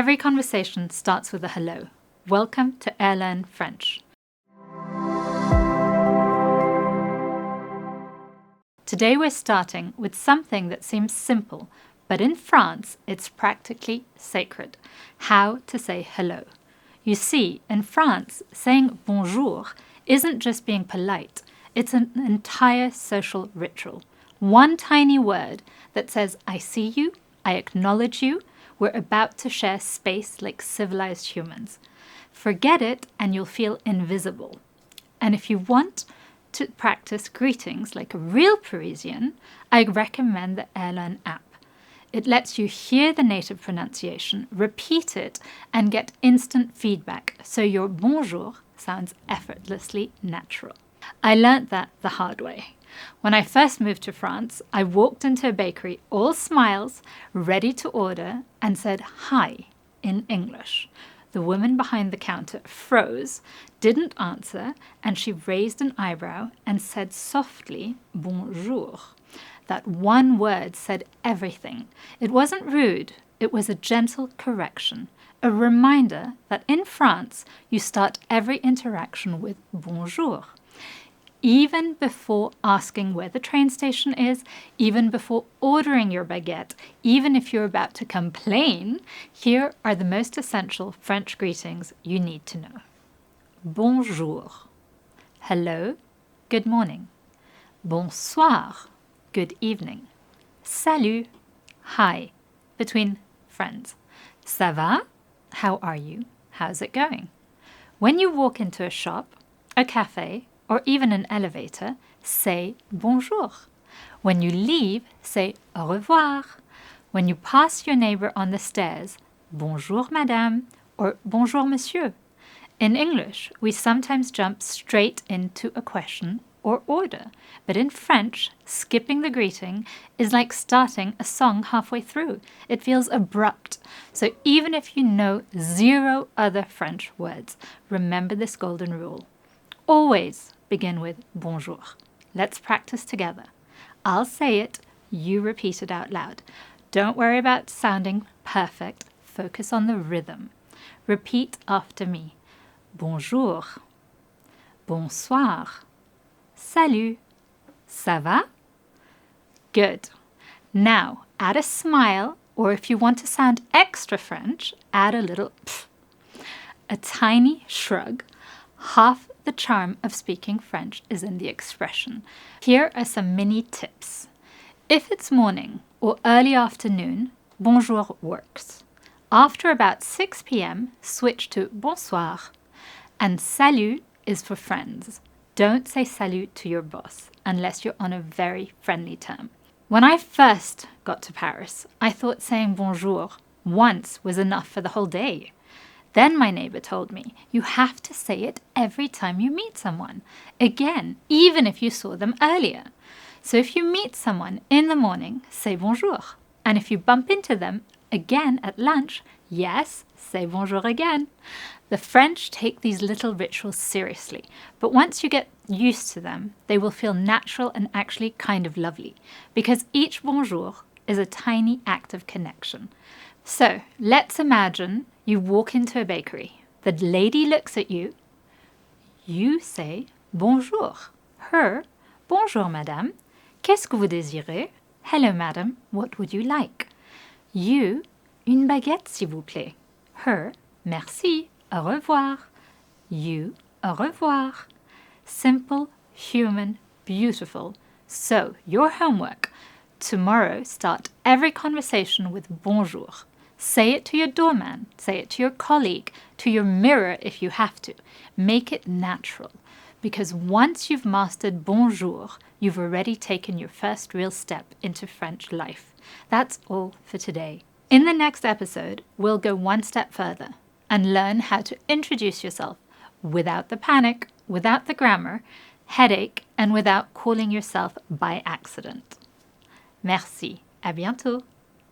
Every conversation starts with a hello. Welcome to Airlearn French. Today we're starting with something that seems simple, but in France it's practically sacred. How to say hello. You see, in France, saying bonjour isn't just being polite, it's an entire social ritual. One tiny word that says, I see you, I acknowledge you, we're about to share space like civilized humans. Forget it and you'll feel invisible. And if you want to practice greetings like a real Parisian, I recommend the Airlearn app. It lets you hear the native pronunciation, repeat it, and get instant feedback, so your bonjour sounds effortlessly natural. I learnt that the hard way. When I first moved to France, I walked into a bakery, all smiles, ready to order, and said hi in English. The woman behind the counter froze, didn't answer, and she raised an eyebrow and said softly, bonjour. That one word said everything. It wasn't rude, it was a gentle correction, a reminder that in France, you start every interaction with bonjour. Even before asking where the train station is, even before ordering your baguette, even if you're about to complain, here are the most essential French greetings you need to know. Bonjour. Hello, good morning. Bonsoir, good evening. Salut, hi, between friends. Ça va? How are you? How's it going? When you walk into a shop, a cafe, or even an elevator, say bonjour. When you leave, say au revoir. When you pass your neighbor on the stairs, bonjour madame or bonjour monsieur. In English, we sometimes jump straight into a question or order, but in French, skipping the greeting is like starting a song halfway through. It feels abrupt. So even if you know 0 other French words, remember this golden rule. Always begin with bonjour. Let's practice together. I'll say it, you repeat it out loud. Don't worry about sounding perfect. Focus on the rhythm. Repeat after me. Bonjour. Bonsoir. Salut. Ça va? Good. Now, add a smile, or if you want to sound extra French, add a little pff. A tiny shrug. Half the charm of speaking French is in the expression. Here are some mini tips. If it's morning or early afternoon, bonjour works. After about 6 p.m., switch to bonsoir. And salut is for friends. Don't say salut to your boss unless you're on a very friendly term. When I first got to Paris, I thought saying bonjour once was enough for the whole day. Then my neighbor told me, you have to say it every time you meet someone. Again, even if you saw them earlier. So if you meet someone in the morning, say bonjour. And if you bump into them again at lunch, yes, say bonjour again. The French take these little rituals seriously, but once you get used to them, they will feel natural and actually kind of lovely, because each bonjour is a tiny act of connection. So let's imagine you walk into a bakery. The lady looks at you. You say bonjour. Her, bonjour madame. Qu'est-ce que vous désirez? Hello madam, what would you like? You, une baguette s'il vous plaît. Her, merci, au revoir. You, au revoir. Simple, human, beautiful. So, your homework. Tomorrow, start every conversation with bonjour. Say it to your doorman, say it to your colleague, to your mirror if you have to. Make it natural, because once you've mastered bonjour, you've already taken your first real step into French life. That's all for today. In the next episode, we'll go one step further and learn how to introduce yourself without the panic, without the grammar, headache, and without calling yourself by accident. Merci. À bientôt.